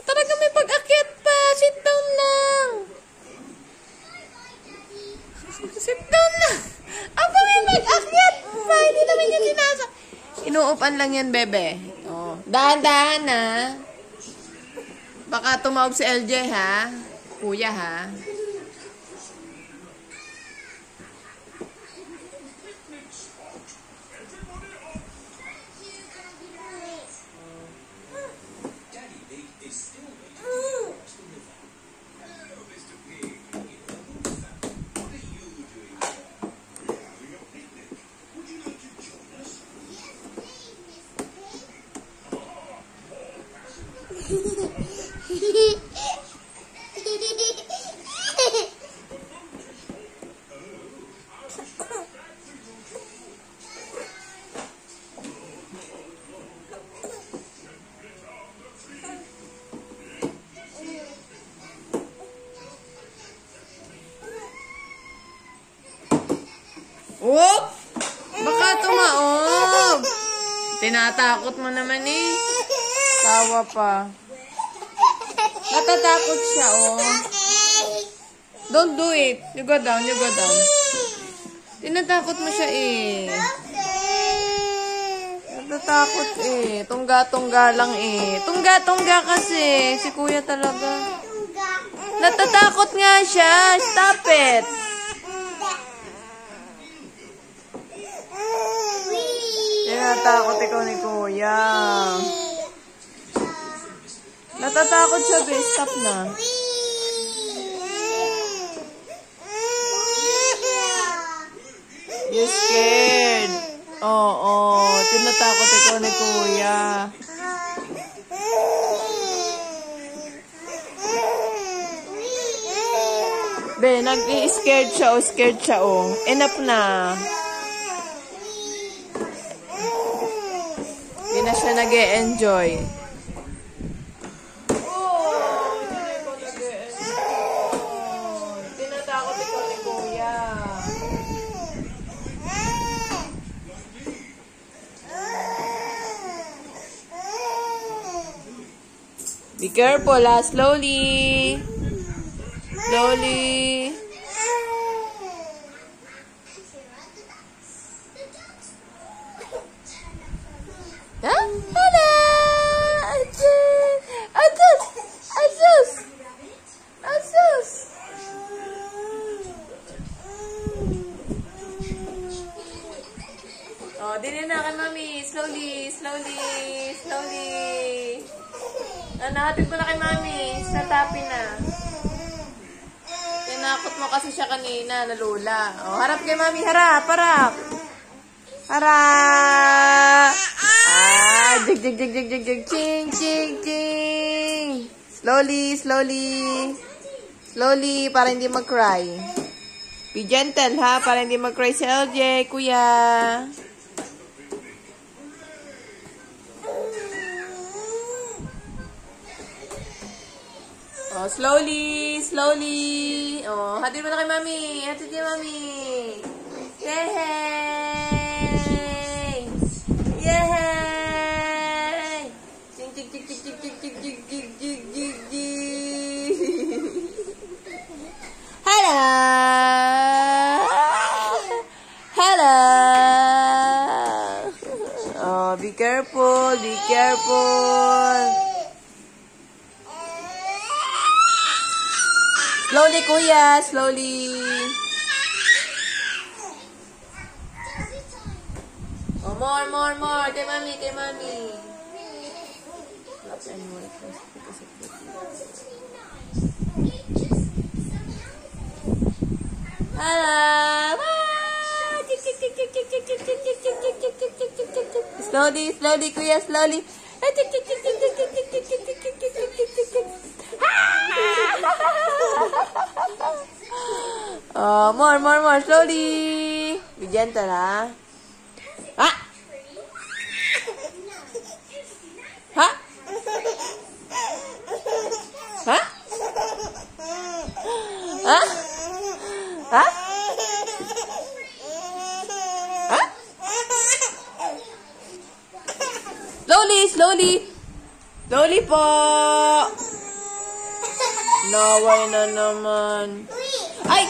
Talaga may pag-akyat pa. Sit down lang. Sit down lang. Aba, may pag-akyat pa. Hindi naman yung sinasa. Inuupan lang yan, bebe. Oh. Dahan-dahan, ha. Baka tumawag si LJ, ha. Kuya, ha. Oop! Baka tumaob. Tinatakot mo naman eh. Tawa pa. Natatakot siya, oh. Don't do it. You go down, you go down. Tinatakot mo siya eh. Natatakot eh. Tungga-tungga lang eh. Tungga-tungga kasi. Si kuya talaga. Natatakot nga siya. Stop it. Tinatakot ikaw ni kuya. Natatakot siya, be. Stop na. You're scared. Oo. Tinatakot ikaw ni kuya. Be, nag-i-scared siya o scared siya o. Enough na. Hindi na siya nag-e-enjoy. Tinatakot ikaw ni kuya. Be careful, ha? Slowly. Slowly. Huh? Hello! Asus! Asus! Asus! Oh, dinin na kay mami. Slowly, slowly, slowly. Nahatid ko na kay mami. Sa tapi na. Tinakot mo kasi siya kanina, nalula. Oh, harap kay mami. Harap, harap. Harap. Jig, jig, jig, jig, jig, jig. Ching, ching, ching. Slowly, slowly. Slowly, para hindi mag-cry. Be gentle, ha? Para hindi mag-cry si LJ, kuya. Oh, slowly, slowly. Oh, hatid mo na kay mami. Hatid kay mami. Yay! Yay! Ching, ching, ching, ching, ching, ching, ching, ching, ching, ching, ching, ching. Hello! Hello! Oh, be careful, be careful. Slowly, kuya. Slowly. Oh, more, more, more. Kay mami, kay mami. Hello. Slowly, slowly, kuya. Slowly. Oh, more, more, more. Slowly. Be Be gentle, ha? Ha? Ha? Ha? Ha? Ha? Ha? Slowly, slowly. Slowly po. Naway na naman. Ay!